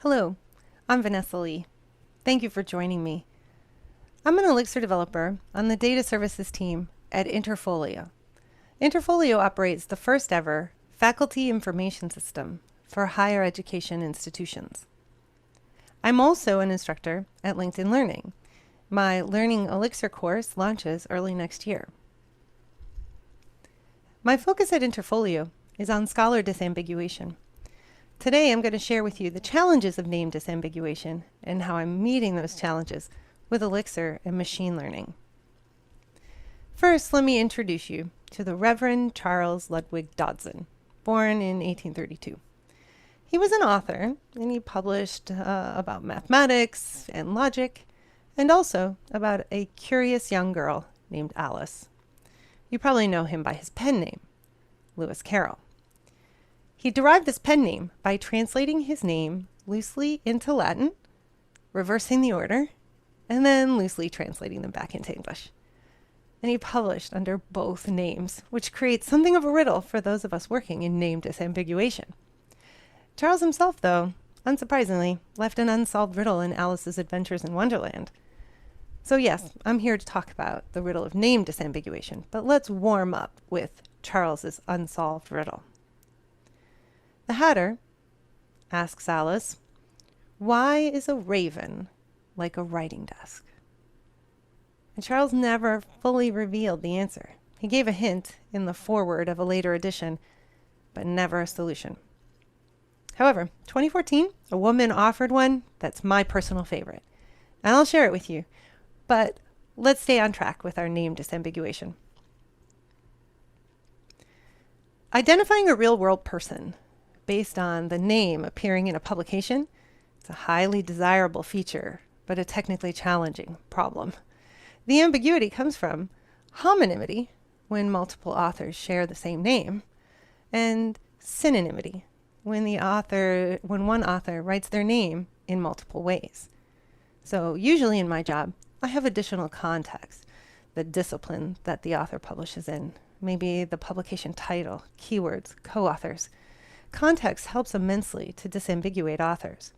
Hello, I'm Vanessa Lee. Thank you for joining me. I'm an Elixir developer on the data services team at Interfolio. Interfolio operates the first ever faculty information system for higher education institutions. I'm also an instructor at LinkedIn Learning. My Learning Elixir course launches early next year. My focus at Interfolio is on scholar disambiguation. Today I'm going to share with you the challenges of name disambiguation and how I'm meeting those challenges with Elixir and machine learning. First, let me introduce you to the Reverend Charles Ludwig Dodson, born in 1832. He was an author, and he published about mathematics and logic, and also about a curious young girl named Alice. You probably know him by his pen name, Lewis Carroll. He derived this pen name by translating his name loosely into Latin, reversing the order, and then loosely translating them back into English. And he published under both names, which creates something of a riddle for those of us working in name disambiguation. Charles himself, though, unsurprisingly, left an unsolved riddle in Alice's Adventures in Wonderland. So yes, I'm here to talk about the riddle of name disambiguation, but let's warm up with Charles's unsolved riddle. The Hatter asks Alice, "Why is a raven like a writing desk?" And Charles never fully revealed the answer. He gave a hint in the foreword of a later edition, but never a solution. However, 2014, a woman offered one that's my personal favorite, and I'll share it with you. But let's stay on track with our name disambiguation. Identifying a real-world person based on the name appearing in a publication, it's a highly desirable feature, but a technically challenging problem. The ambiguity comes from homonymity, when multiple authors share the same name, and synonymity, when one author writes their name in multiple ways. So usually in my job, I have additional context, the discipline that the author publishes in, maybe the publication title, keywords, co-authors. Context helps immensely to disambiguate authors.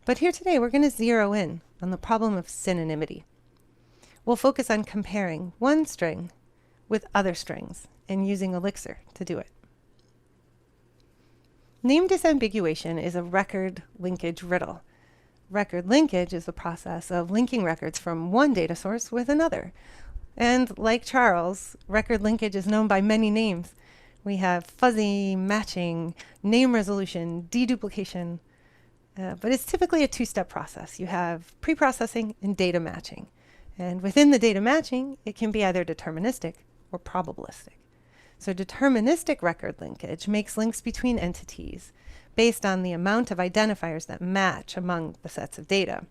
But here today, we're going to zero in on the problem of synonymity. We'll focus on comparing one string with other strings and using Elixir to do it. Name disambiguation is a record linkage riddle. Record linkage is the process of linking records from one data source with another. And like Charles, record linkage is known by many names. We have fuzzy matching, name resolution, deduplication, but it's typically a two-step process. You have preprocessing and data matching. And within the data matching, it can be either deterministic or probabilistic. So deterministic record linkage makes links between entities based on the amount of identifiers that match among the sets of data,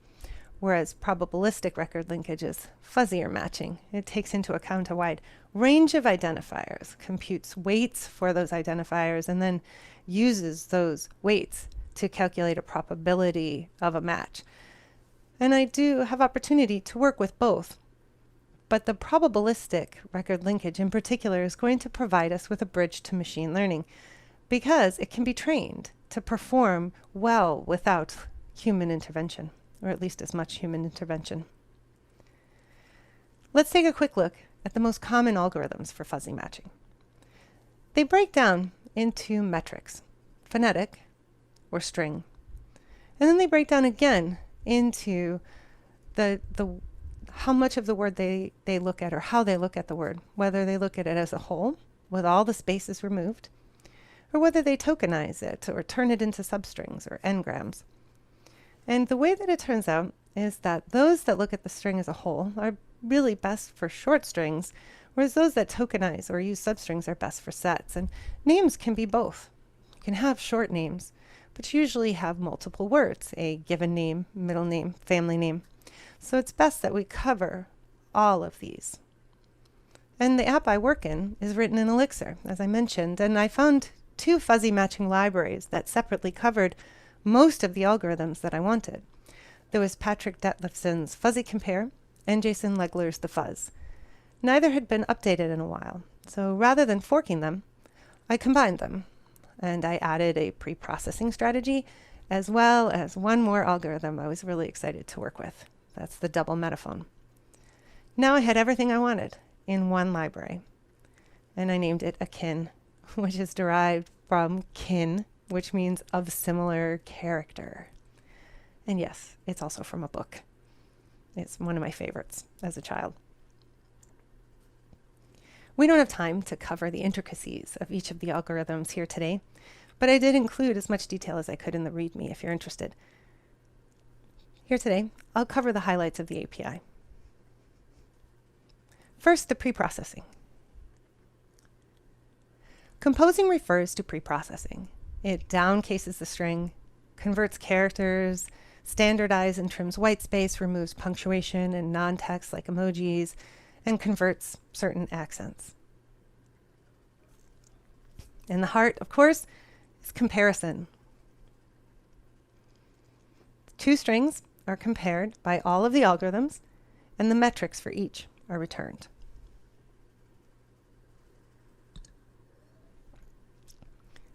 whereas probabilistic record linkage is fuzzier matching. It takes into account a wide range of identifiers, computes weights for those identifiers, and then uses those weights to calculate a probability of a match. And I do have opportunity to work with both. But the probabilistic record linkage in particular is going to provide us with a bridge to machine learning because it can be trained to perform well without human intervention, or at least as much human intervention. Let's take a quick look at the most common algorithms for fuzzy matching. They break down into metrics, phonetic or string, and then they break down again into the how much of the word they look at or how they look at the word, whether they look at it as a whole with all the spaces removed, or whether they tokenize it or turn it into substrings or n-grams. And the way that it turns out is that those that look at the string as a whole are really best for short strings, whereas those that tokenize or use substrings are best for sets. And names can be both. You can have short names, but usually have multiple words, a given name, middle name, family name. So it's best that we cover all of these. And the app I work in is written in Elixir, as I mentioned, and I found two fuzzy matching libraries that separately covered most of the algorithms that I wanted. There was Patrick Detlefson's Fuzzy Compare and Jason Legler's The Fuzz. Neither had been updated in a while, so rather than forking them, I combined them, and I added a pre-processing strategy as well as one more algorithm I was really excited to work with. That's the double metaphone. Now I had everything I wanted in one library, and I named it Akin, which is derived from kin, which means of similar character. And yes, it's also from a book. It's one of my favorites as a child. We don't have time to cover the intricacies of each of the algorithms here today, but I did include as much detail as I could in the README if you're interested. Here today, I'll cover the highlights of the API. First, the preprocessing. Composing refers to preprocessing. It downcases the string, converts characters, standardizes and trims white space, removes punctuation and non-text like emojis, and converts certain accents. And the heart, of course, is comparison. Two strings are compared by all of the algorithms, and the metrics for each are returned.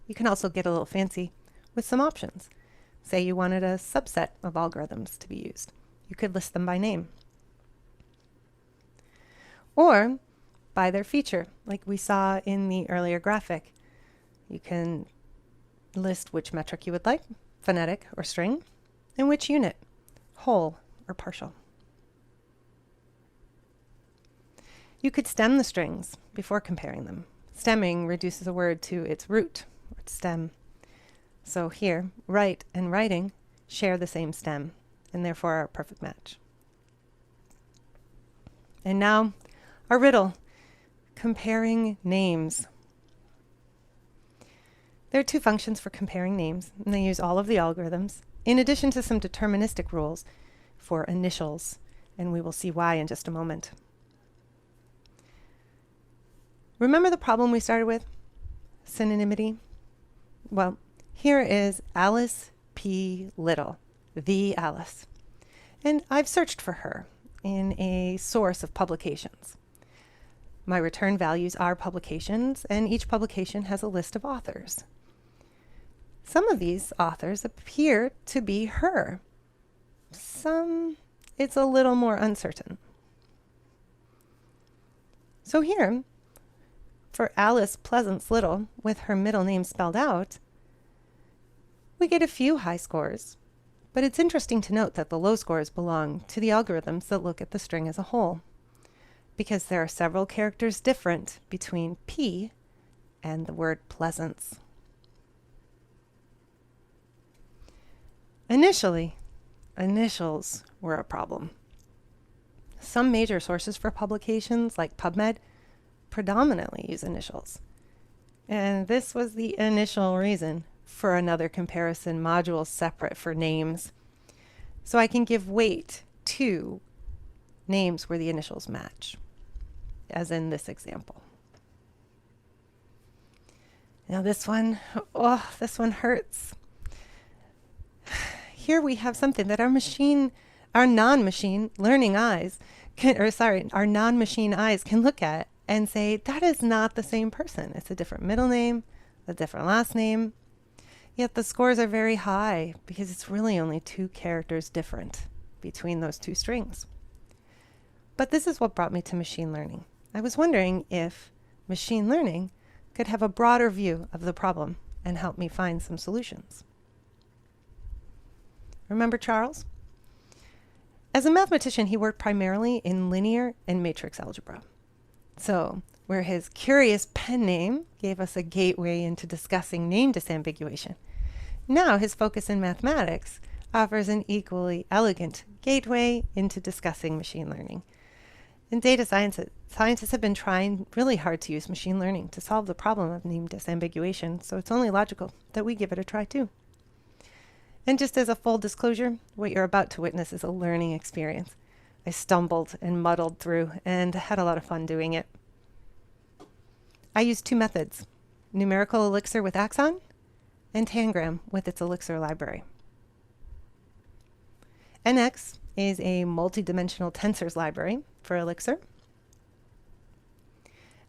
You can also get a little fancy with some options. Say you wanted a subset of algorithms to be used. You could list them by name. Or by their feature, like we saw in the earlier graphic. You can list which metric you would like, phonetic or string, and which unit, whole or partial. You could stem the strings before comparing them. Stemming reduces a word to its root, or its stem. So here, write and writing share the same stem, and therefore are a perfect match. And now, our riddle, comparing names. There are two functions for comparing names, and they use all of the algorithms, in addition to some deterministic rules for initials, and we will see why in just a moment. Remember the problem we started with? Synonymity? Well, here is Alice P. Little, the Alice. And I've searched for her in a source of publications. My return values are publications, and each publication has a list of authors. Some of these authors appear to be her. Some, it's a little more uncertain. So here, for Alice Pleasance Little, with her middle name spelled out, we get a few high scores, but it's interesting to note that the low scores belong to the algorithms that look at the string as a whole, because there are several characters different between P and the word pleasance. Initially, initials were a problem. Some major sources for publications, like PubMed, predominantly use initials. And this was the initial reason for another comparison module separate for names. So I can give weight to names where the initials match, as in this example. Now this one hurts. Here we have something that our non-machine learning eyes our non-machine eyes can look at and say, that is not the same person. It's a different middle name, a different last name. Yet the scores are very high because it's really only two characters different between those two strings. But this is what brought me to machine learning. I was wondering if machine learning could have a broader view of the problem and help me find some solutions. Remember Charles? As a mathematician, he worked primarily in linear and matrix algebra. So, where his curious pen name gave us a gateway into discussing name disambiguation, now his focus in mathematics offers an equally elegant gateway into discussing machine learning. In data science, scientists have been trying really hard to use machine learning to solve the problem of name disambiguation, so it's only logical that we give it a try too. And just as a full disclosure, what you're about to witness is a learning experience. I stumbled and muddled through and had a lot of fun doing it. I used two methods, numerical Elixir with Axon and Tangram with its Elixir library. NX is a multi-dimensional tensors library for Elixir.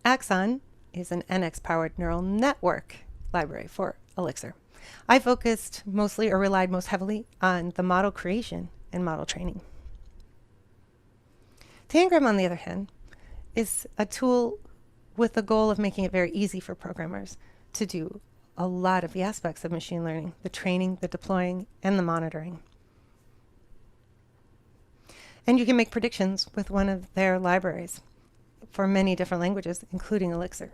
Axon is an NX-powered neural network library for Elixir. I focused mostly or relied most heavily on the model creation and model training. Tangram, on the other hand, is a tool with the goal of making it very easy for programmers to do a lot of the aspects of machine learning, the training, the deploying, and the monitoring. And you can make predictions with one of their libraries for many different languages, including Elixir.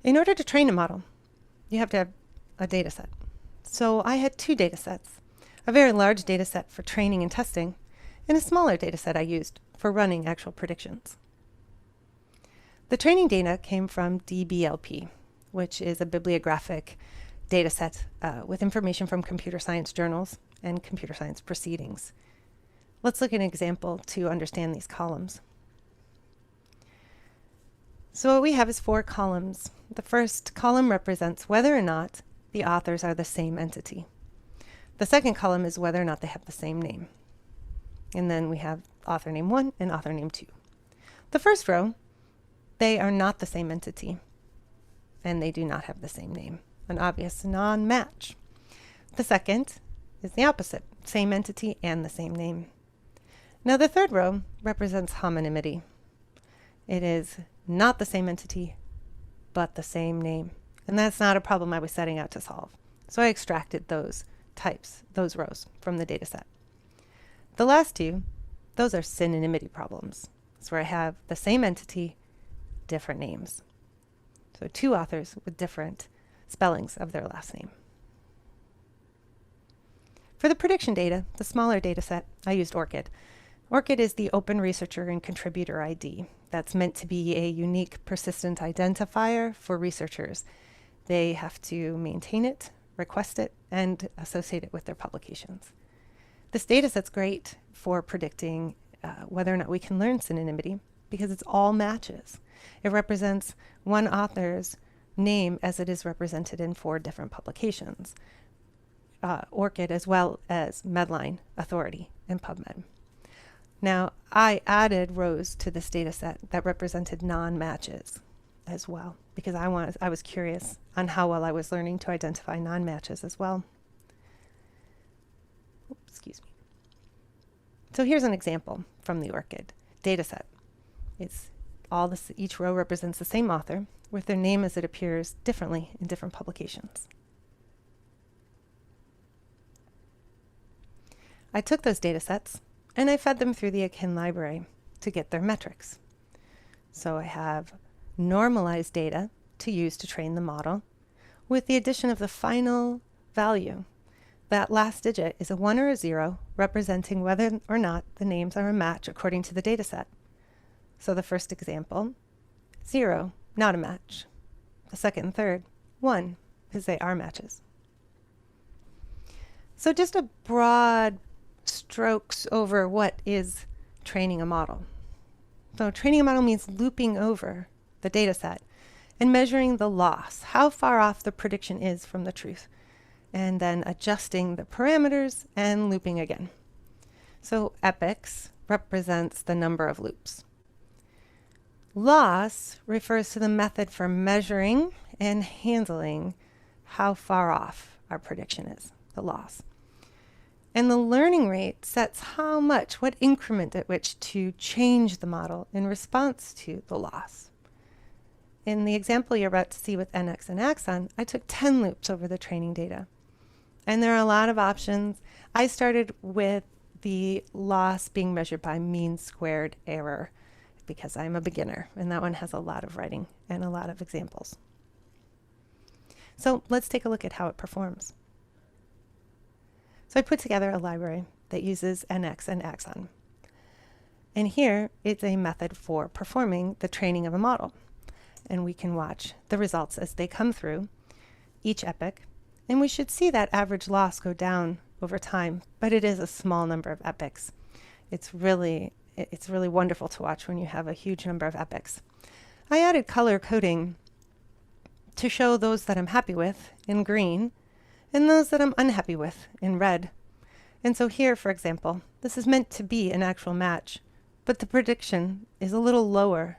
In order to train a model, you have to have a data set. So I had two data sets, a very large data set for training and testing, and a smaller data set I used for running actual predictions. The training data came from DBLP, which is a bibliographic data set with information from computer science journals and computer science proceedings. Let's look at an example to understand these columns. So what we have is 4 columns. The first column represents whether or not the authors are the same entity. The second column is whether or not they have the same name. And then we have author name 1 and author name 2. The first row, they are not the same entity, and they do not have the same name, an obvious non-match. The second is the opposite, same entity and the same name. Now the third row represents homonymity. It is not the same entity, but the same name. And that's not a problem I was setting out to solve. So I extracted those types, those rows, from the data set. The last two, those are synonymity problems. It's where I have the same entity, different names. So 2 authors with different spellings of their last name. For the prediction data, the smaller data set, I used ORCID. ORCID is the Open Researcher and Contributor ID. That's meant to be a unique persistent identifier for researchers. They have to maintain it, request it, and associate it with their publications. This data set's great for predicting whether or not we can learn synonymity because it's all matches. It represents one author's name as it is represented in 4 different publications. ORCID as well as Medline, Authority, and PubMed. Now, I added rows to this data set that represented non-matches as well, because I was curious on how well I was learning to identify non-matches as well. Oops, excuse me. So here's an example from the ORCID data set. Each row represents the same author with their name as it appears differently in different publications. I took those data sets and I fed them through the Akin library to get their metrics. So I have normalized data to use to train the model with the addition of the final value. That last digit is a 1 or a 0, representing whether or not the names are a match according to the data set. So the first example, 0, not a match. The second and third, 1, because they are matches. So just a broad strokes over what is training a model. So training a model means looping over the data set and measuring the loss, how far off the prediction is from the truth, and then adjusting the parameters and looping again. So epochs represents the number of loops. Loss refers to the method for measuring and handling how far off our prediction is, the loss. And the learning rate sets how much, what increment at which to change the model in response to the loss. In the example you're about to see with NX and Axon, I took 10 loops over the training data. And there are a lot of options. I started with the loss being measured by mean squared error because I'm a beginner, and that one has a lot of writing and a lot of examples. So let's take a look at how it performs. So I put together a library that uses NX and Axon. And here it's a method for performing the training of a model. And we can watch the results as they come through each epoch. And we should see that average loss go down over time, but it is a small number of epochs. It's really wonderful to watch when you have a huge number of epochs. I added color coding to show those that I'm happy with in green and those that I'm unhappy with in red. And so here, for example, this is meant to be an actual match, but the prediction is a little lower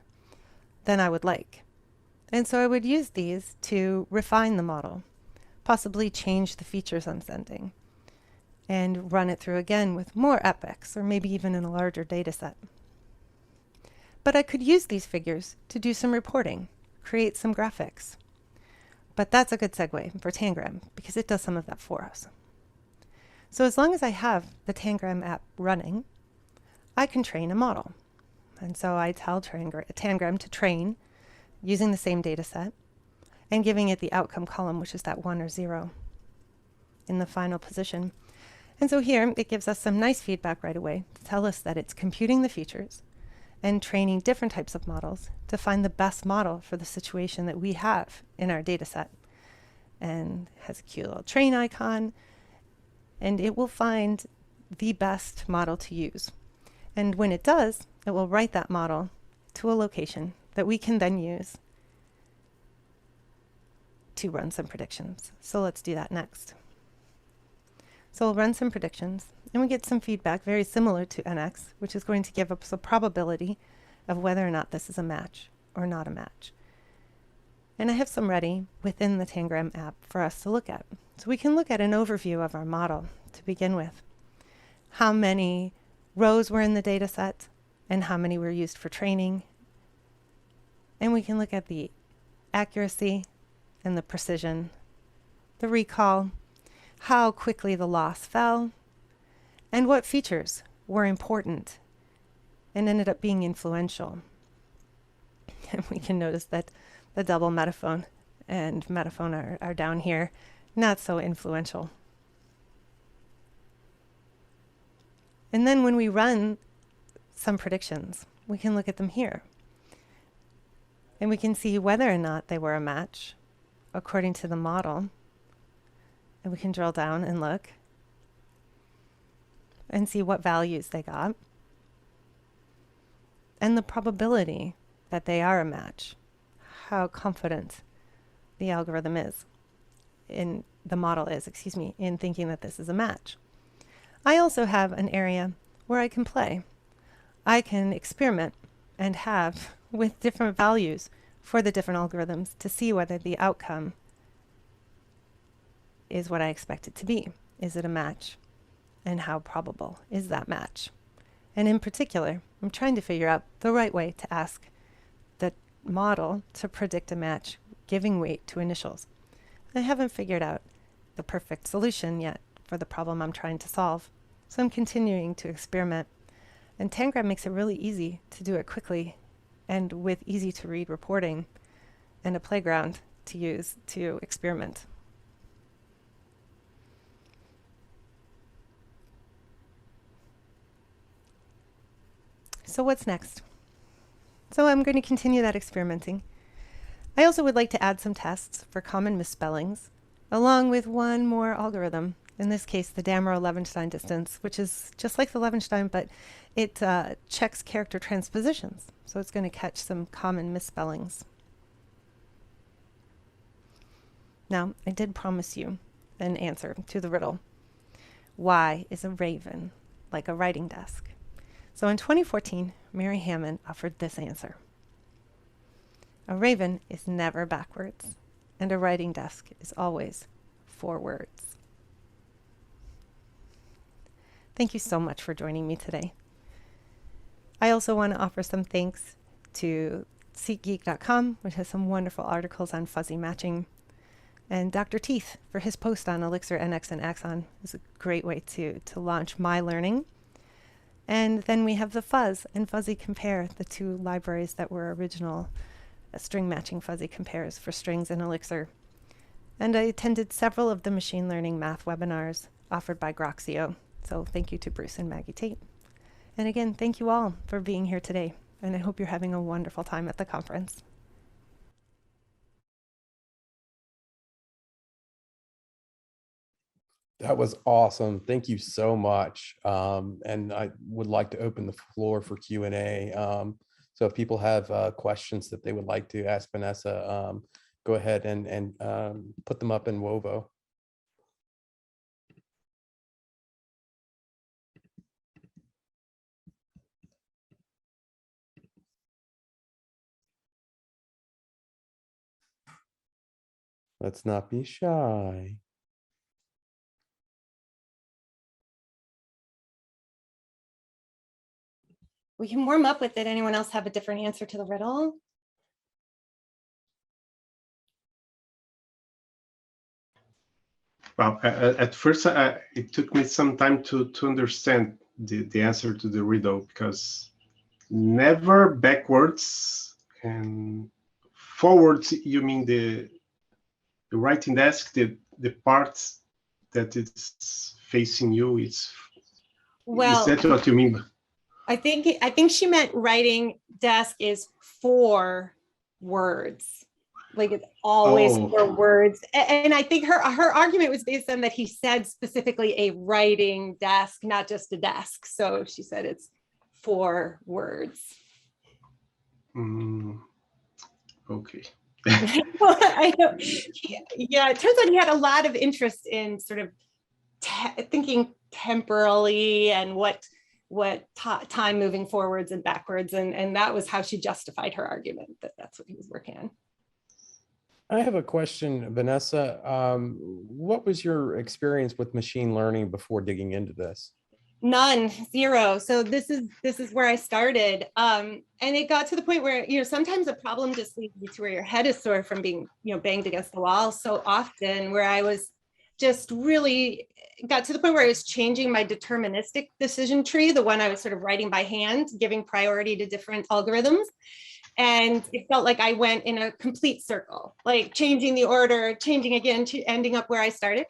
than I would like. And so I would use these to refine the model, possibly change the features I'm sending, and run it through again with more epochs, or maybe even in a larger data set. But I could use these figures to do some reporting, create some graphics. But that's a good segue for Tangram, because it does some of that for us. So as long as I have the Tangram app running, I can train a model. And so I tell Tangram to train using the same data set and giving it the outcome column, which is that 1 or 0 in the final position. And so here it gives us some nice feedback right away to tell us that it's computing the features and training different types of models to find the best model for the situation that we have in our data set. And has a cute little train icon, and it will find the best model to use. And when it does, it will write that model to a location that we can then use to run some predictions. So let's do that next. So we'll run some predictions, and we get some feedback very similar to NX, which is going to give us a probability of whether or not this is a match or not a match. And I have some ready within the Tangram app for us to look at. So we can look at an overview of our model to begin with. How many rows were in the data set and how many were used for training. And we can look at the accuracy and the precision, the recall, how quickly the loss fell, and what features were important and ended up being influential. And we can notice that the double metaphone and metaphone are down here, not so influential. And then when we run some predictions, we can look at them here. And we can see whether or not they were a match according to the model. And we can drill down and look and see what values they got and the probability that they are a match, how confident the algorithm is in the model is, in thinking that this is a match. I also have an area where I can play. I can experiment and have with different values for the different algorithms to see whether the outcome is what I expect it to be. Is it a match? And how probable is that match? And in particular, I'm trying to figure out the right way to ask the model to predict a match, giving weight to initials. I haven't figured out the perfect solution yet for the problem I'm trying to solve, so I'm continuing to experiment. And Tangram makes it really easy to do it quickly and with easy to read reporting and a playground to use to experiment. So what's next? So I'm going to continue that experimenting. I also would like to add some tests for common misspellings, along with one more algorithm, in this case the Damrow-Levenstein distance, which is just like the Levenstein, but it checks character transpositions. So it's going to catch some common misspellings. Now, I did promise you an answer to the riddle. Why is a raven like a writing desk? So in 2014, Mary Hammond offered this answer. A raven is never backwards, and a writing desk is always forwards. Thank you so much for joining me today. I also want to offer some thanks to SeatGeek.com, which has some wonderful articles on fuzzy matching, and Dr. Teeth for his post on Elixir, NX, and Axon. It's a great way to launch my learning. And then we have the Fuzz and Fuzzy Compare, the two libraries that were original string matching fuzzy compares for strings in Elixir. And I attended several of the machine learning math webinars offered by Groxio. So thank you to Bruce and Maggie Tate. And again, thank you all for being here today. And I hope you're having a wonderful time at the conference. That was awesome. Thank you so much. And I would like to open the floor for Q&A. So if people have questions that they would like to ask Vanessa, go ahead and put them up in Wovo. Let's not be shy. We can warm up with it. Anyone else have a different answer to the riddle? Well, at first, it took me some time to understand the answer to the riddle, because never backwards and forwards. You mean the writing desk, the parts that it's facing you. Is Well, that what you mean? I think she meant writing desk is for words. Like it's always for words. And I think her argument was based on that he said specifically a writing desk, not just a desk. So she said it's for words. Okay. I know. Yeah, it turns out he had a lot of interest in sort of thinking temporally and what time moving forwards and backwards, and that was how she justified her argument that that's what he was working on. I have a question, Vanessa. What was your experience with machine learning before digging into this? None, zero. So this is where I started. And it got to the point where, sometimes a problem just leads you to where your head is sore from being, banged against the wall so often, where I was just really got to the point where I was changing my deterministic decision tree, the one I was sort of writing by hand, giving priority to different algorithms. And it felt like I went in a complete circle, like changing the order, changing again, to ending up where I started.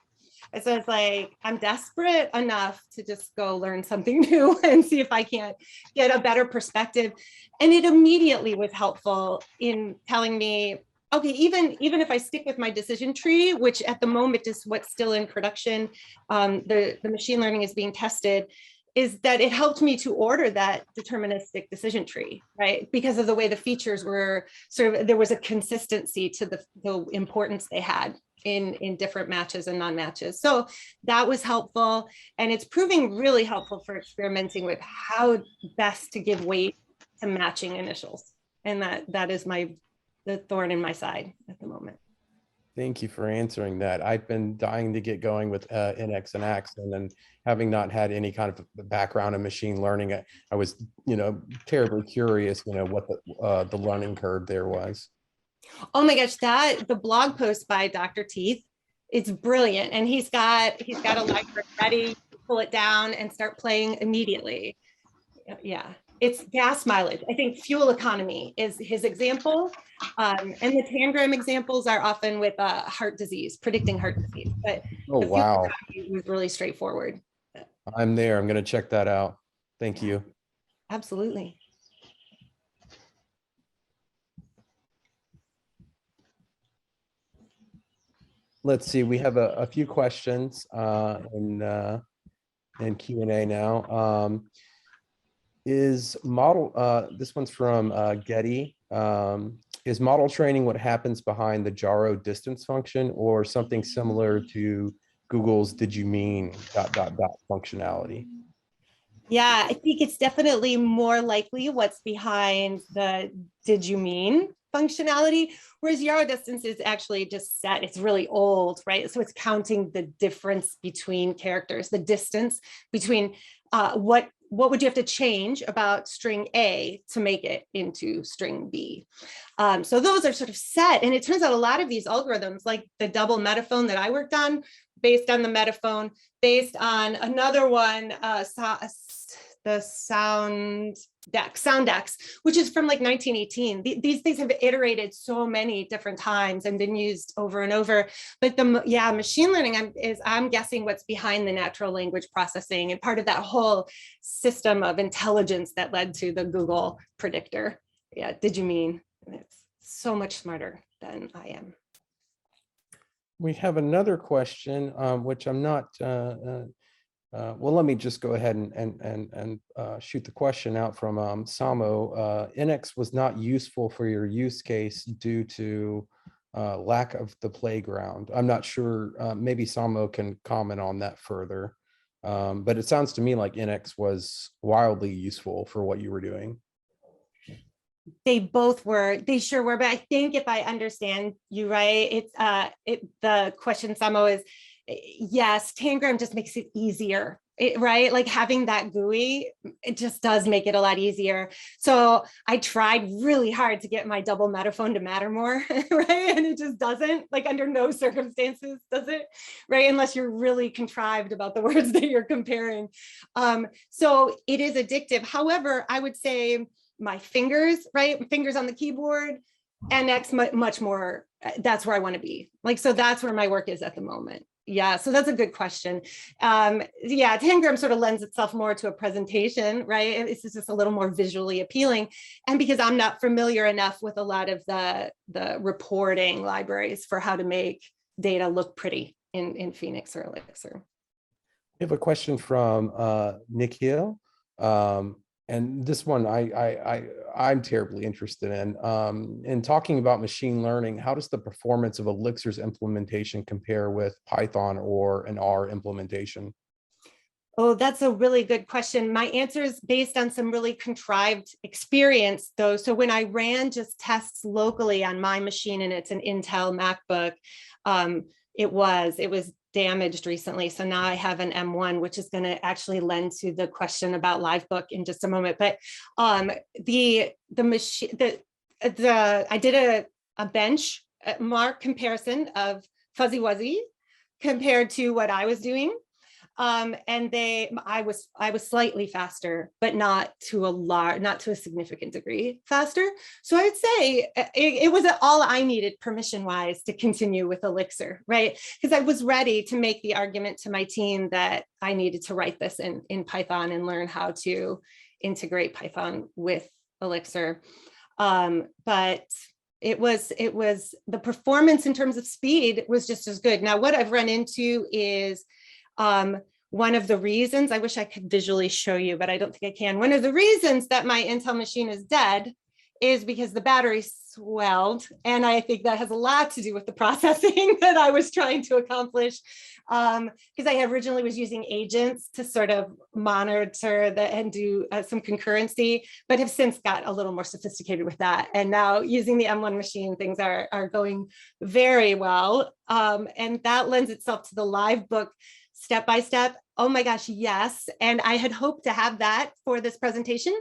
And so it's like, I'm desperate enough to just go learn something new and see if I can't get a better perspective. And it immediately was helpful in telling me, okay, even if I stick with my decision tree, which at the moment is what's still in production, the machine learning is being tested, is that it helped me to order that deterministic decision tree, right? Because of the way the features were sort of, there was a consistency to the importance they had in different matches and non-matches. So that was helpful. And it's proving really helpful for experimenting with how best to give weight to matching initials. And that is the thorn in my side at the moment. Thank you for answering that. I've been dying to get going with NX and Axon, and having not had any kind of background in machine learning, I was, terribly curious, what the learning curve there was. Oh my gosh, the blog post by Dr. Teeth, it's brilliant. And he's got a library ready to pull it down and start playing immediately. Yeah, it's gas mileage. I think fuel economy is his example. And the tangram examples are often with heart disease, predicting heart disease. But Oh, wow. It was really straightforward. I'm there. I'm going to check that out. Thank you. Absolutely. Let's see. We have a few questions in Q&A now. Is model, this one's from Getty. Is model training what happens behind the Jaro distance function, or something similar to Google's "did you mean ... functionality? Yeah, I think it's definitely more likely what's behind the "did you mean" functionality, whereas Yarrow distance is actually just set. It's really old, right? So it's counting the difference between characters, the distance between what would you have to change about string A to make it into string B. So those are sort of set. And it turns out a lot of these algorithms, like the double metaphone that I worked on, based on the metaphone, based on another one, the Soundex, which is from like 1918. These things have iterated so many different times and been used over and over. But machine learning I'm guessing what's behind the natural language processing and part of that whole system of intelligence that led to the Google predictor. Yeah, did you mean? It's so much smarter than I am. We have another question, which I'm not. Well, let me just go ahead and shoot the question out from Samo. NX was not useful for your use case due to lack of the playground. I'm not sure. Maybe Samo can comment on that further. But it sounds to me like NX was wildly useful for what you were doing. They both were, they sure were, but I think if I understand you right, it's the question, Samo, is yes, Tangram just makes it easier. Right? Like having that GUI, it just does make it a lot easier. So I tried really hard to get my double metaphone to matter more, right? And it just doesn't, like under no circumstances does it, right? Unless you're really contrived about the words that you're comparing. So it is addictive. However, I would say my fingers, right? Fingers on the keyboard, NX much more, that's where I want to be. Like, so that's where my work is at the moment. Yeah, so that's a good question. Yeah, Tangram sort of lends itself more to a presentation, right? It's just a little more visually appealing. And because I'm not familiar enough with a lot of the reporting libraries for how to make data look pretty in Phoenix or Elixir. We have a question from Nikhil. And this one I'm terribly interested in talking about machine learning. How does the performance of Elixir's implementation compare with Python or an R implementation? Oh, that's a really good question. My answer is based on some really contrived experience, though. So when I ran just tests locally on my machine, and it's an Intel MacBook, it was damaged recently. So now I have an M1, which is going to actually lend to the question about Livebook in just a moment. But the machine, I did a benchmark comparison of Fuzzy Wuzzy compared to what I was doing. And I was slightly faster, but not to a significant degree faster. So I would say it was all I needed permission wise to continue with Elixir, right? Because I was ready to make the argument to my team that I needed to write this in Python and learn how to integrate Python with Elixir. But it was the performance in terms of speed was just as good. Now, what I've run into is one of the reasons, I wish I could visually show you, but I don't think I can. One of the reasons that my Intel machine is dead is because the battery swelled. And I think that has a lot to do with the processing that I was trying to accomplish. Because I originally was using agents to sort of monitor and do some concurrency, but have since got a little more sophisticated with that. And now using the M1 machine, things are going very well. And that lends itself to the Livebook step-by-step. Oh my gosh, yes. And I had hoped to have that for this presentation,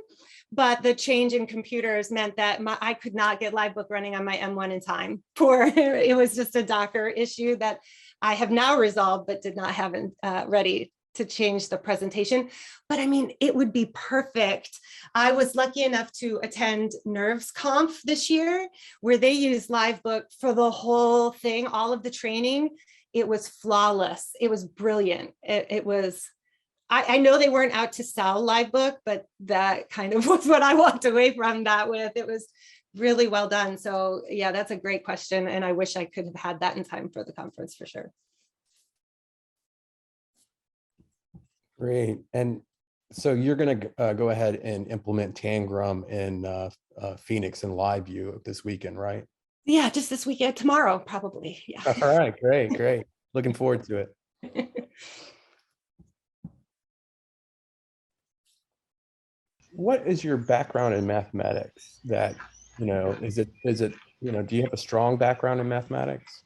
but the change in computers meant that I could not get Livebook running on my M1 in time it was just a Docker issue that I have now resolved, but did not have ready to change the presentation. But I mean, it would be perfect. I was lucky enough to attend NervesConf this year, where they used Livebook for the whole thing, all of the training. It was flawless. It was brilliant. It was, I know they weren't out to sell Livebook, but that kind of was what I walked away from that with. It was really well done. So yeah, that's a great question. And I wish I could have had that in time for the conference for sure. Great. And so you're going to go ahead and implement Tangram in Phoenix and LiveView this weekend, right? Yeah, just this weekend, tomorrow, probably. Yeah. All right, great, great. Looking forward to it. What is your background in mathematics? That, is it, do you have a strong background in mathematics?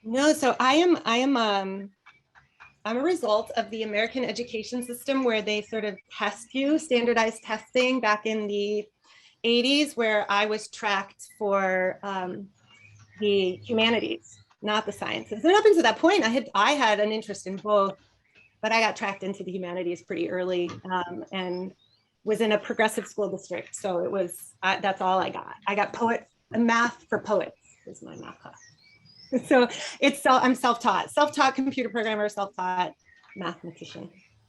No, so I'm a result of the American education system, where they sort of test you, standardized testing back in the 80s, where I was tracked for the humanities, not the sciences. And up until that point, I had an interest in both, but I got tracked into the humanities pretty early, and was in a progressive school district. So it was, that's all I got. I got math for poets was my math class. So I'm self-taught computer programmer, self-taught mathematician.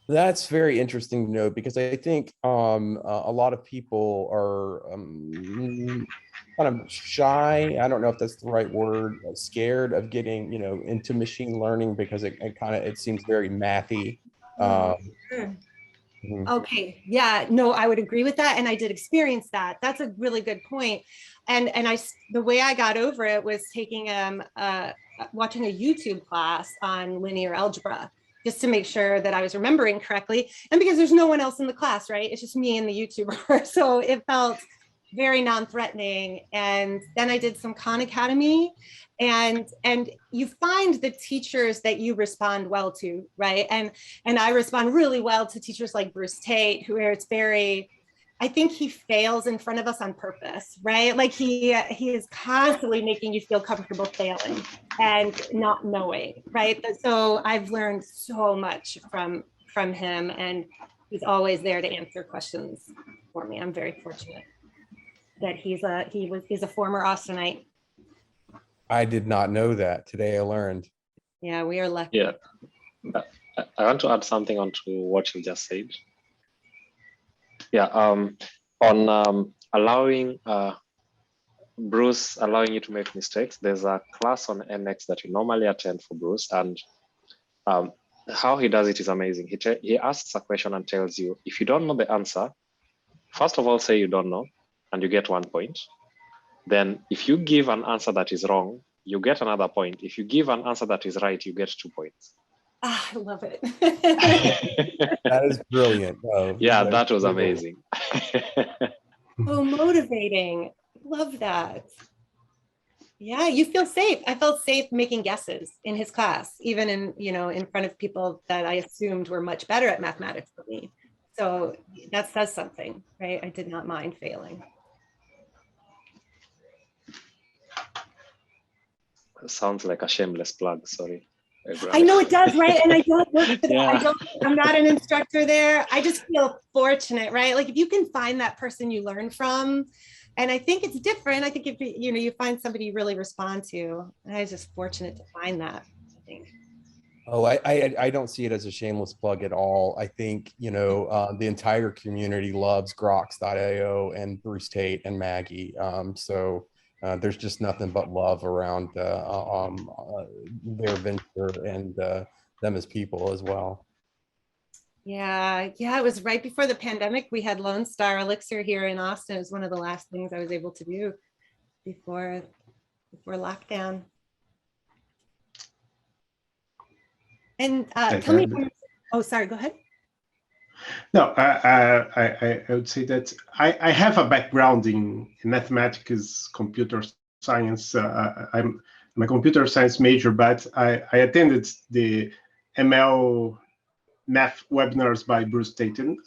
That's very interesting to know, because I think a lot of people are kind of shy. I don't know if that's the right word, scared of getting, into machine learning, because it seems very mathy. Okay, yeah, no, I would agree with that. And I did experience that. That's a really good point. And the way I got over it was taking watching a YouTube class on linear algebra, just to make sure that I was remembering correctly. And because there's no one else in the class, right? It's just me and the YouTuber. So it felt very non-threatening. And then I did some Khan Academy, and you find the teachers that you respond well to, right? And I respond really well to teachers like Bruce Tate, where it's very, I think he fails in front of us on purpose, right? Like he is constantly making you feel comfortable failing and not knowing, right? So I've learned so much from him, and he's always there to answer questions for me. I'm very fortunate that he's a former Austinite. I did not know that. Today I learned. Yeah, we are lucky. Yeah, I want to add something onto what you just said. Yeah, on allowing Bruce, allowing you to make mistakes. There's a class on NX that you normally attend for Bruce, and how he does it is amazing. He asks a question and tells you, if you don't know the answer, first of all, say you don't know, and you get 1 point. Then if you give an answer that is wrong, you get another point. If you give an answer that is right, you get 2 points. Ah, I love it. That is brilliant. Oh, Yeah, that was amazing. So motivating. Love that. Yeah, you feel safe. I felt safe making guesses in his class, even in front of people that I assumed were much better at mathematics than me. So that says something, right? I did not mind failing. Sounds like a shameless plug, sorry. I know it does, right? And I don't work for that. Yeah. I'm not an instructor there. I just feel fortunate, right? Like if you can find that person you learn from, and I think it's different. I think if you find somebody you really respond to, and I was just fortunate to find that, I think. Oh, I don't see it as a shameless plug at all. I think, the entire community loves Grox.io and Bruce Tate and Maggie. So there's just nothing but love around their venture and them as people as well. Yeah, it was right before the pandemic. We had Lone Star Elixir here in Austin. It was one of the last things I was able to do before lockdown. And tell me, oh, sorry, go ahead. No, I would say that I have a background in mathematics, computer science. I'm a computer science major, but I attended the ML math webinars by Bruce Tate, and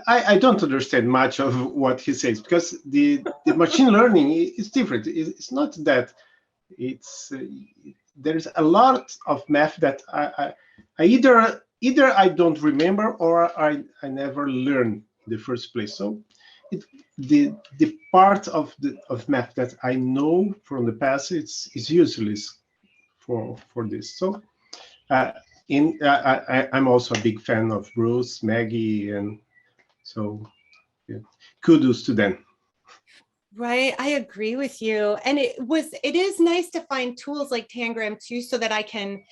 I don't understand much of what he says, because the machine learning is different. It's not that it's there's a lot of math that I either I don't remember or I never learned in the first place. So the part of math that I know from the past is useless for this. So I'm also a big fan of Bruce, Maggie, and so yeah, kudos to them. Right, I agree with you. And it is nice to find tools like Tangram too, so that I can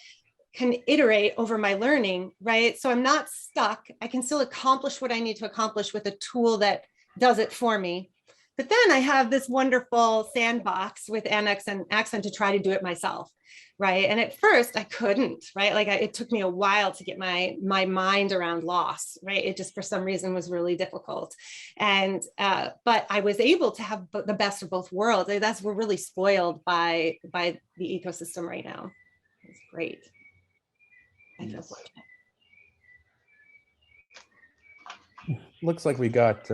iterate over my learning, right? So I'm not stuck. I can still accomplish what I need to accomplish with a tool that does it for me. But then I have this wonderful sandbox with NX and Axon to try to do it myself, right? And at first I couldn't, right? Like it took me a while to get my mind around loss, right? It just for some reason was really difficult. And but I was able to have the best of both worlds. We're really spoiled by the ecosystem right now. It's great. I feel fortunate. Looks like we got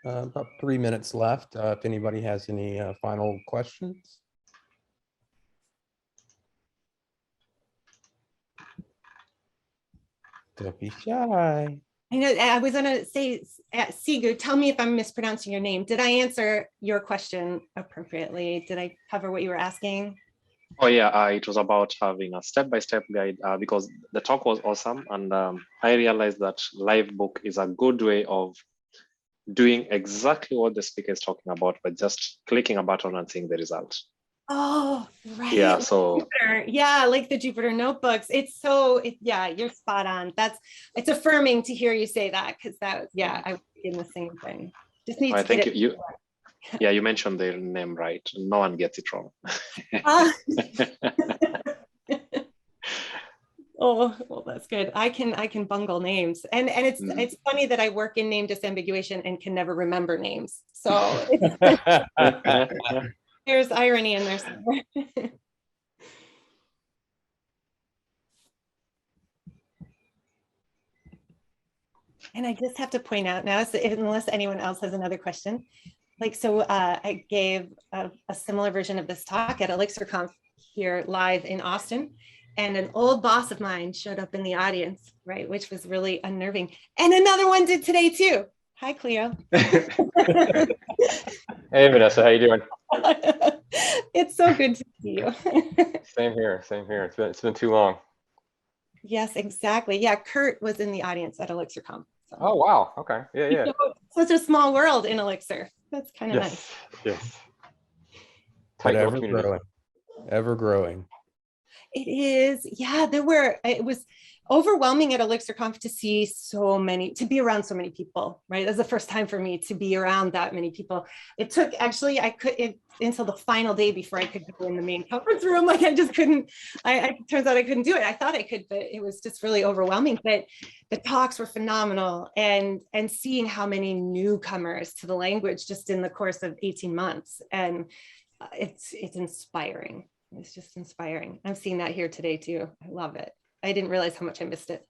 about 3 minutes left. If anybody has any final questions. Don't be shy. I know I was gonna say, Sigu, tell me if I'm mispronouncing your name. Did I answer your question appropriately? Did I cover what you were asking? Oh yeah, it was about having a step-by-step guide because the talk was awesome, and I realized that Livebook is a good way of doing exactly what the speaker is talking about, but just clicking a button and seeing the result. Oh, right. Yeah, so Jupyter. Yeah, like the Jupyter notebooks. It's so, yeah, you're spot on. It's affirming to hear you say that, because I was thinking the same thing. Just need to get it. Yeah, you mentioned their name right. No one gets it wrong. Oh, well, that's good. I can bungle names. And it's funny that I work in name disambiguation and can never remember names. So there's irony in there somewhere. And I just have to point out now, so unless anyone else has another question, like, so I gave a similar version of this talk at ElixirConf here live in Austin, and an old boss of mine showed up in the audience, right, which was really unnerving. And another one did today too. Hi, Cleo. Hey, Vanessa, how you doing? It's so good to see you. Same here, same here. It's been too long. Yes, exactly. Yeah, Kurt was in the audience at ElixirConf. So. Oh, wow. Okay. Yeah, yeah. Such a small world in Elixir. That's kind of nice. Yes. But ever growing. Ever growing. It is. Yeah, it was overwhelming at ElixirConf to see to be around so many people, right? It was the first time for me to be around that many people. It took, actually, until the final day before I could go in the main conference room. Like I just couldn't, turns out I couldn't do it. I thought I could, but it was just really overwhelming. But the talks were phenomenal, and seeing how many newcomers to the language just in the course of 18 months. And it's inspiring. It's just inspiring. I'm seeing that here today too. I love it. I didn't realize how much I missed it.